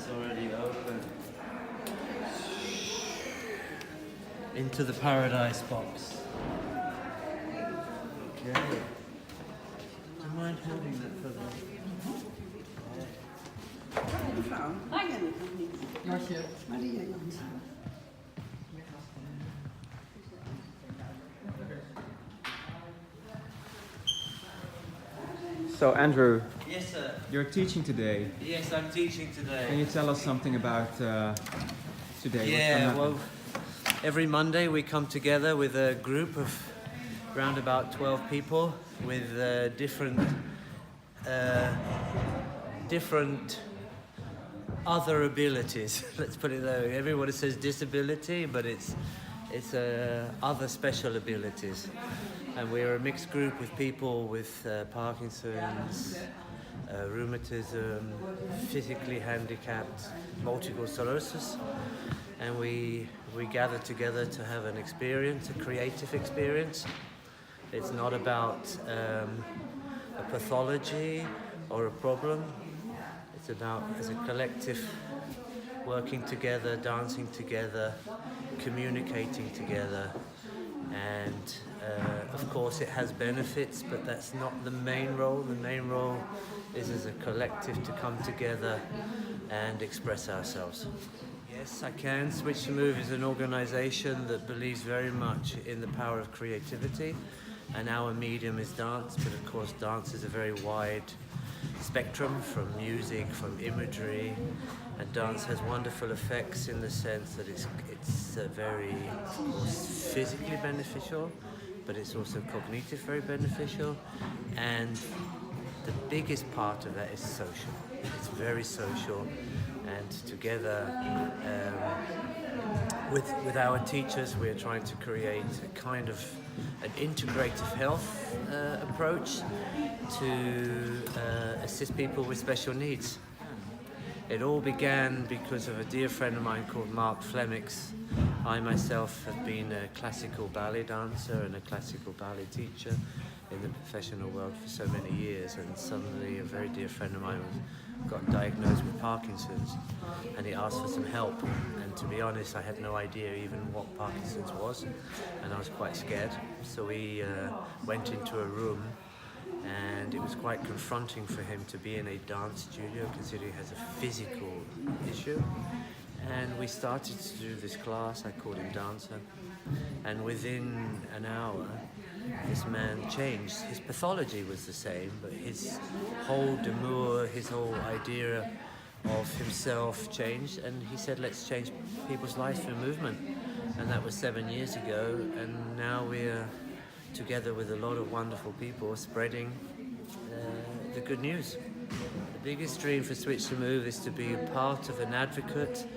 is already open. Into the paradise box. Okay. Do you mind holding that for me? Mevrouw, ken ik nog niet. Josje. Maria Jansen. So Andrew, Yes, sir. you're teaching today. Yes, I'm teaching today. Can you tell us something about today? Yeah, well, every Monday we come together with a group of around about 12 people with different other abilities. Let's put it that way. Everybody says disability, but it's other special abilities. And we're a mixed group with people with Parkinson's, rheumatism, physically handicapped, multiple sclerosis, and we gather together to have an experience, a creative experience. It's not about a pathology or a problem. It's about, as a collective, working together, dancing together, communicating together, and of course it has benefits, but that's not the main role. The main role is as a collective to come together and express ourselves. Yes, I can. Switch2Move is an organization that believes very much in the power of creativity, and our medium is dance, but of course dance is a very wide spectrum, from music, from imagery, and dance has wonderful effects in the sense that it's very, of course, physically beneficial, but it's also cognitive very beneficial, and the biggest part of that is social. It's very social, and together with our teachers we're trying to create a kind of an integrative health approach to assist people with special needs. It all began because of a dear friend of mine called Mark Flemix. I myself have been a classical ballet dancer and a classical ballet teacher in the professional world for so many years, and suddenly a very dear friend of mine got diagnosed with Parkinson's, and he asked for some help, and to be honest I had no idea even what Parkinson's was, and I was quite scared. So we went into a room, and it was quite confronting for him to be in a dance studio considering he has a physical issue. And we started to do this class. I called him Dancer, and within an hour this man changed. His pathology was the same, but his whole demeanor, his whole idea of himself changed, and he said, let's change people's lives through movement. And that was 7 years ago, and now we're together with a lot of wonderful people spreading the good news. The biggest dream for Switch2Move is to be a part of an advocate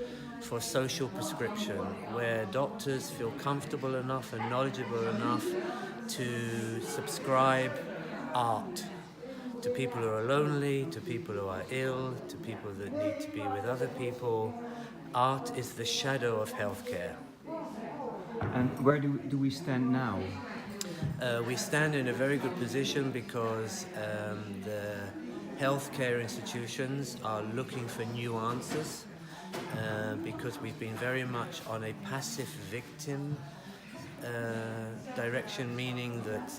for social prescription, where doctors feel comfortable enough and knowledgeable enough to subscribe art to people who are lonely, to people who are ill, to people that need to be with other people. Art is the shadow of healthcare. And where do we stand now? We stand in a very good position because the healthcare institutions are looking for new answers, because we've been very much on a passive victim direction, meaning that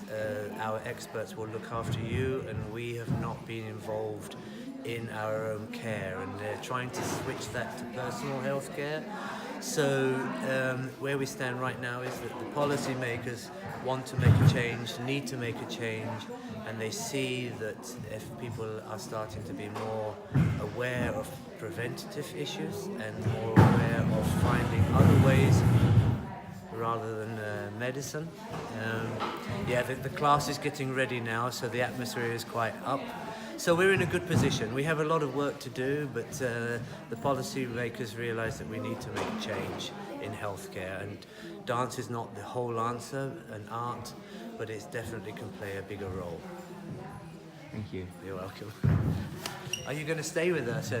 our experts will look after you and we have not been involved in our own care, and they're trying to switch that to personal health care. So where we stand right now is that the policymakers want to make a change, need to make a change, and they see that if people are starting to be more aware of preventative issues and more aware of finding other ways rather than medicine. The class is getting ready now, so the atmosphere is quite up. So we're in a good position. We have a lot of work to do, but the policy makers realize that we need to make a change in healthcare, and dance is not the whole answer, and art, but it definitely can play a bigger role. Thank you. You're welcome. Are you going to stay with us?